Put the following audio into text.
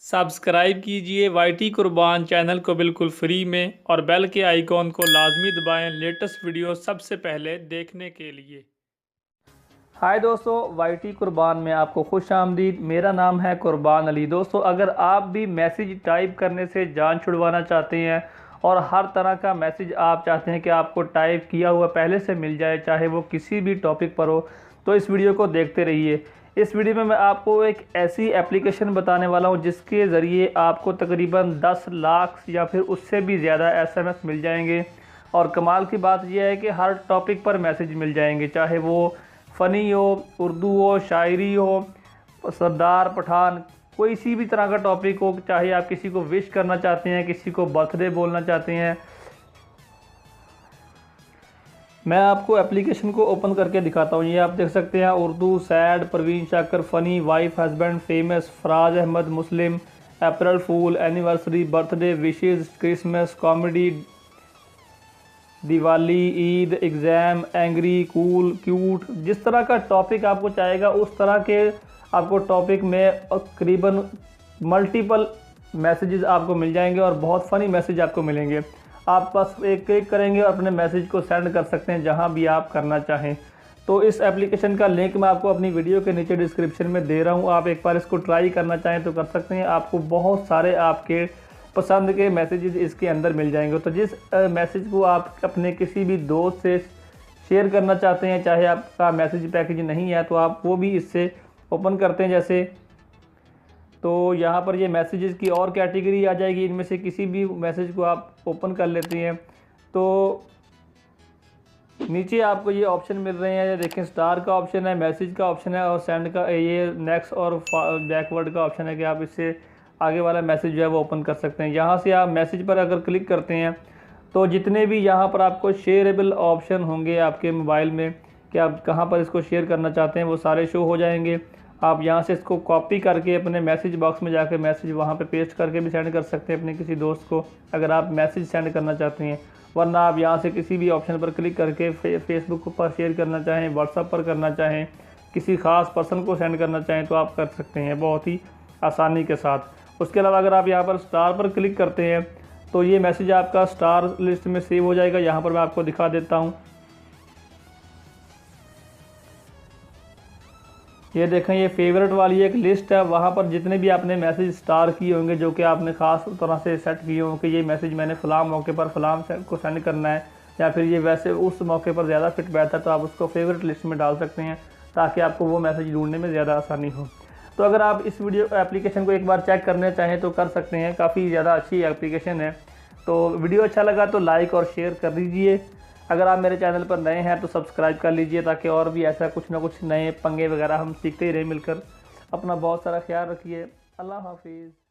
Subscribe कीजिए YT कुर्बान channel को बिल्कुल फ्री में और बेल के आइकॉन को लाजमी दबाएं लेटेस्ट वीडियो सबसे पहले देखने के लिए। हाय दोस्तों, वाईटी कुर्बान में आपको खुश आमदीद। मेरा नाम है कुर्बान अली। दोस्तों, अगर आप भी मैसेज टाइप करने से जान छुड़वाना चाहते हैं और हर तरह का मैसेज आप चाहते हैं कि आपको टाइप किया हुआ पहले से मिल जाए, चाहे वो किसी भी टॉपिक पर हो, तो इस वीडियो को देखते रहिए। इस वीडियो में मैं आपको एक ऐसी एप्लीकेशन बताने वाला हूं जिसके ज़रिए आपको तकरीबन 10 लाख या फिर उससे भी ज़्यादा एसएमएस मिल जाएंगे। और कमाल की बात यह है कि हर टॉपिक पर मैसेज मिल जाएंगे, चाहे वो फ़नी हो, उर्दू हो, शायरी हो, सरदार पठान, कोई सी भी तरह का टॉपिक हो, चाहे आप किसी को विश करना चाहते हैं, किसी को बर्थडे बोलना चाहते हैं। मैं आपको एप्लीकेशन को ओपन करके दिखाता हूँ। ये आप देख सकते हैं, Urdu, sad, Parveen Shakir, funny, wife, husband, famous, Faraz Ahmad, Muslim, April fool, anniversary, birthday, wishes, Christmas, comedy, Diwali, Eid, exam, angry, cool, cute. जिस तरह का टॉपिक आपको चाहेगा उस तरह के आपको टॉपिक में तकरीबन मल्टीपल मैसेजेस आपको मिल जाएंगे और बहुत फ़नी मैसेज आपको मिलेंगे। आप बस एक क्लिक करेंगे और अपने मैसेज को सेंड कर सकते हैं जहां भी आप करना चाहें। तो इस एप्लीकेशन का लिंक मैं आपको अपनी वीडियो के नीचे डिस्क्रिप्शन में दे रहा हूं। आप एक बार इसको ट्राई करना चाहें तो कर सकते हैं। आपको बहुत सारे आपके पसंद के मैसेजेस इसके अंदर मिल जाएंगे। तो जिस मैसेज को आप अपने किसी भी दोस्त से शेयर करना चाहते हैं, चाहे आपका मैसेज पैकेज नहीं है तो आप वो भी इससे ओपन करते हैं। जैसे तो यहाँ पर ये मैसेजेस की और कैटेगरी आ जाएगी, इनमें से किसी भी मैसेज को आप ओपन कर लेते हैं तो नीचे आपको ये ऑप्शन मिल रहे हैं। ये देखें, स्टार का ऑप्शन है, मैसेज का ऑप्शन है और सेंड का, ये नेक्स्ट और बैकवर्ड का ऑप्शन है कि आप इससे आगे वाला मैसेज जो है वो ओपन कर सकते हैं। यहाँ से आप मैसेज पर अगर क्लिक करते हैं तो जितने भी यहाँ पर आपको शेयरेबल ऑप्शन होंगे आपके मोबाइल में कि आप कहाँ पर इसको शेयर करना चाहते हैं वो सारे शो हो जाएंगे। आप यहाँ से इसको कॉपी करके अपने मैसेज बॉक्स में जाकर मैसेज वहाँ पे पेस्ट करके भी सेंड कर सकते हैं अपने किसी दोस्त को, अगर आप मैसेज सेंड करना चाहते हैं। वरना आप यहाँ से किसी भी ऑप्शन पर क्लिक करके फेसबुक पर शेयर करना चाहें, व्हाट्सएप पर करना चाहें, किसी ख़ास पर्सन को सेंड करना चाहें तो आप कर सकते हैं बहुत ही आसानी के साथ। उसके अलावा अगर आप यहाँ पर स्टार पर क्लिक करते हैं तो ये मैसेज आपका स्टार लिस्ट में सेव हो जाएगा। यहाँ पर मैं आपको दिखा देता हूँ। ये देखें, ये फेवरेट वाली एक लिस्ट है। वहाँ पर जितने भी आपने मैसेज स्टार किए होंगे जो कि आपने ख़ास तरह से सेट किए होंगे कि ये मैसेज मैंने फ़लाँ मौके पर फ़लाँ को सेंड करना है, या फिर ये वैसे उस मौके पर ज़्यादा फिट बैठता है, तो आप उसको फेवरेट लिस्ट में डाल सकते हैं ताकि आपको वो मैसेज ढूंढने में ज़्यादा आसानी हो। तो अगर आप इस वीडियो एप्लीकेशन को एक बार चेक करना चाहें तो कर सकते हैं, काफ़ी ज़्यादा अच्छी एप्लीकेशन है। तो वीडियो अच्छा लगा तो लाइक और शेयर कर दीजिए। अगर आप मेरे चैनल पर नए हैं तो सब्सक्राइब कर लीजिए ताकि और भी ऐसा कुछ ना कुछ नए पंगे वगैरह हम सीखते ही रहें मिलकर। अपना बहुत सारा ख्याल रखिए। अल्लाह हाफिज़।